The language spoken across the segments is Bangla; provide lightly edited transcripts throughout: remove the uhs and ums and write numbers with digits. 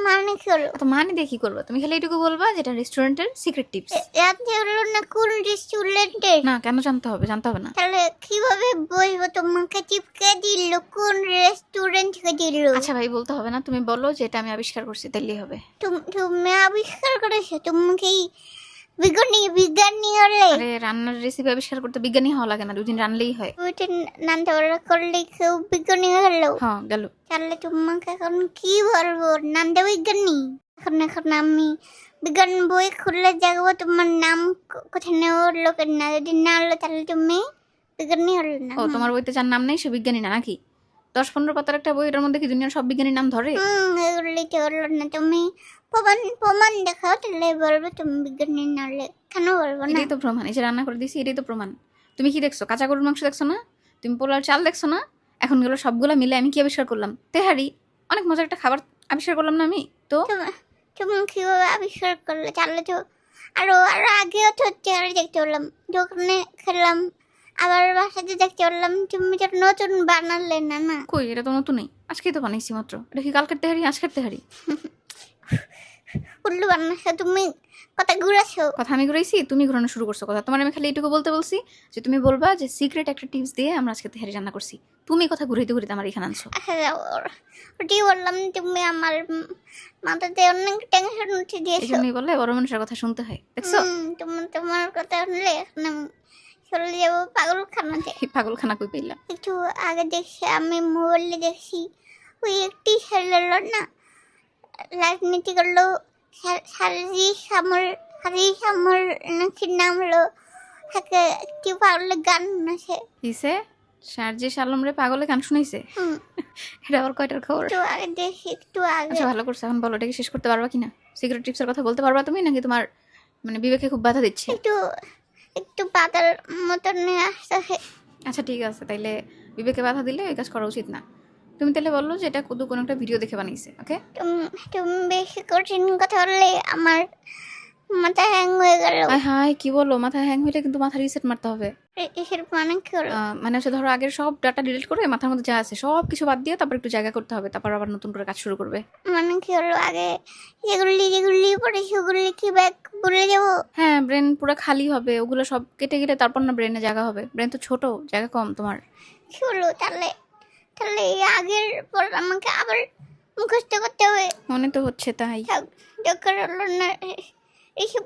মানে কি হলো? তো মানে দিয়ে কি করবো? তুমি খালি এটুকু বলবা যেটা রেস্টুরেন্টের সিক্রেট টিপস। জানতে হলো না কোন রেস্টুরেন্টের? না, কেন জানতে হবে? জানতে হবে না। তাহলে কিভাবে বলবো তোমাকে টিপকে দিল? কোন রেস্টুরেন্ট থেকে দিল? আচ্ছা ভাই, বলতে হবে না, তুমি বলো যে এটা আমি আবিষ্কার করছি, তাইলেই হবে। তুমি আবিষ্কার করেছো? তুমি কি বিজ্ঞানী হলে? আরে রান্নার রেসিপি আবিষ্কার করতে বিজ্ঞানী হওয়া লাগে না, 2 দিন রানলেই হয়। ওইটা নানতে বড় করলে কেউ বিজ্ঞানী হলো? হ্যাঁ, গেল। তাহলে তোমাকে এখন কি বলবো? নানতে বিজ্ঞানী? এখন আমি বিজ্ঞান বই খুললে দেখবো তোমার নাম কোথায় নেওয়া হলো না। যদি না হলো তাহলে তুমি বিজ্ঞানী হলো না। ও, তোমার বইতে যার নাম নেই সে বিজ্ঞানী না নাকি? 10-15 পাতার একটা বই, এটার মধ্যে কি দুনিয়ার সব বিজ্ঞানীর নাম ধরে? এগুলি তো হলো না। তুমি প্রমাণ দেখাও, তাহলে বলবো তুমি বিজ্ঞানী না হলে। কেন বলবো না? এটাই তো প্রমাণ, এই যে রান্না করে দিছি এটাই তো প্রমাণ। তুমি কি দেখছো? কাঁচা গরুর মাংস দেখছো না? তুমি পোলার চাল দেখছো না? এখন গেলো সবগুলা মিলে আমি কি আবিষ্কার করলাম? তেহারি। অনেক মজার একটা খাবার আবিষ্কার করলাম না আমি? তো তুমি কিভাবে আবিষ্কার করলে? তাহলে তো আরো আগেও তো চেহারা দেখতে পেলাম, দোকানে খেলাম, আবার বাসাতে দেখতে পেলাম। তুমি তো নতুন বানালে না? না, কই, এটা তো নতুনই, আজকেই তো বানাইছি মাত্র। এটা কি কালকের তেহারি আজকের তেহারি? উল্লু বানাচ্ছো তুমি, কথা ঘুরাছো। কথা আমি ঘুরাইছি? তুমি ঘুরানো শুরু করছো কথা। তোমার আমি খালি এইটুকু বলতে বলছি যে তুমি বলবা যে সিক্রেট একটা টিপস দিয়ে আমরা আজকে তেহারি রান্না করছি। তুমি কথা ঘুরাইতে ঘুরাইতে আমার এখানে আনছো। ওটাই বললাম, তুমি আমার মাথাতে অনেক টেনশন উঠে এই দিয়েছো। জন্যই বলে বড় মানুষের কথা শুনতে হয়, দেখছো? তোমার কথা শুনলে এখন আমি চলে যাবো পাগলখানাতে। পাগলখানা কই পেলাম? একটু আগে দেখছি, আমি মোবাইলে দেখছি, ওই একটি ছেলে না রাজনীতি করলো, হারি সামল নাকি নাম হলো, তাকে একটি পাগলের গান আছে। কিসে? সার্জিস আলম রে পাগলে গান শুনাইছে? এটা আবার কয়টার খবর? একটু আগে দেখছি, একটু আগে। আচ্ছা, ভালো করছো। এখন বলো, এটা কি শেষ করতে পারবা কিনা? সিক্রেট টিপসের কথা বলতে পারবা তুমি, নাকি তোমার মানে বিবেকে খুব বাধা দিচ্ছে? একটু পাতার মতন আসতেছে। আচ্ছা ঠিক আছে, তাইলে বিবেকে বাধা দিলে এই কাজ করা উচিত না। তুমি তাহলে বললো যে এটা কোনো একটা ভিডিও দেখে বানিয়েছে, ওকে? তুমি বেশি কঠিন কথা বললে আমার মাথা হ্যাং হয়ে গেল। হাই, কি বলো? মাথা হ্যাং হইলে কিন্তু মাথা রিসেট মারতে হবে। এসের মানে কি হলো? মানে হচ্ছে ধরো আগের সব ডাটা ডিলিট করে মাথার মধ্যে যা আছে সব কিছু বাদ দিয়ে তারপর একটু জায়গা করতে হবে, তারপর আবার নতুন করে কাজ শুরু করবে। মানে কি হলো? আগে যেগুলি পড়ে সেগুলি কি ব্যাক ভুলে যাবো? হ্যাঁ, ব্রেন পুরো খালি হবে, ওগুলো সব কেটে গেলে তারপর না ব্রেনে জায়গা হবে। ব্রেন তো ছোট, জায়গা কম তোমার। কি হলো? তাহলে এই আগের পর আমাকে আবার মুখস্থ করতে হবে? মনে তো হচ্ছে তাই। দরকার হলো না এইসব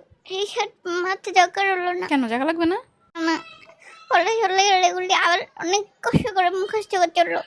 মাথা, দরকার হলো না। কেন, জায়গা লাগবে না? না, হলে এগুলি আবার অনেক কষ্ট করে মুখস্থ করতে হলো।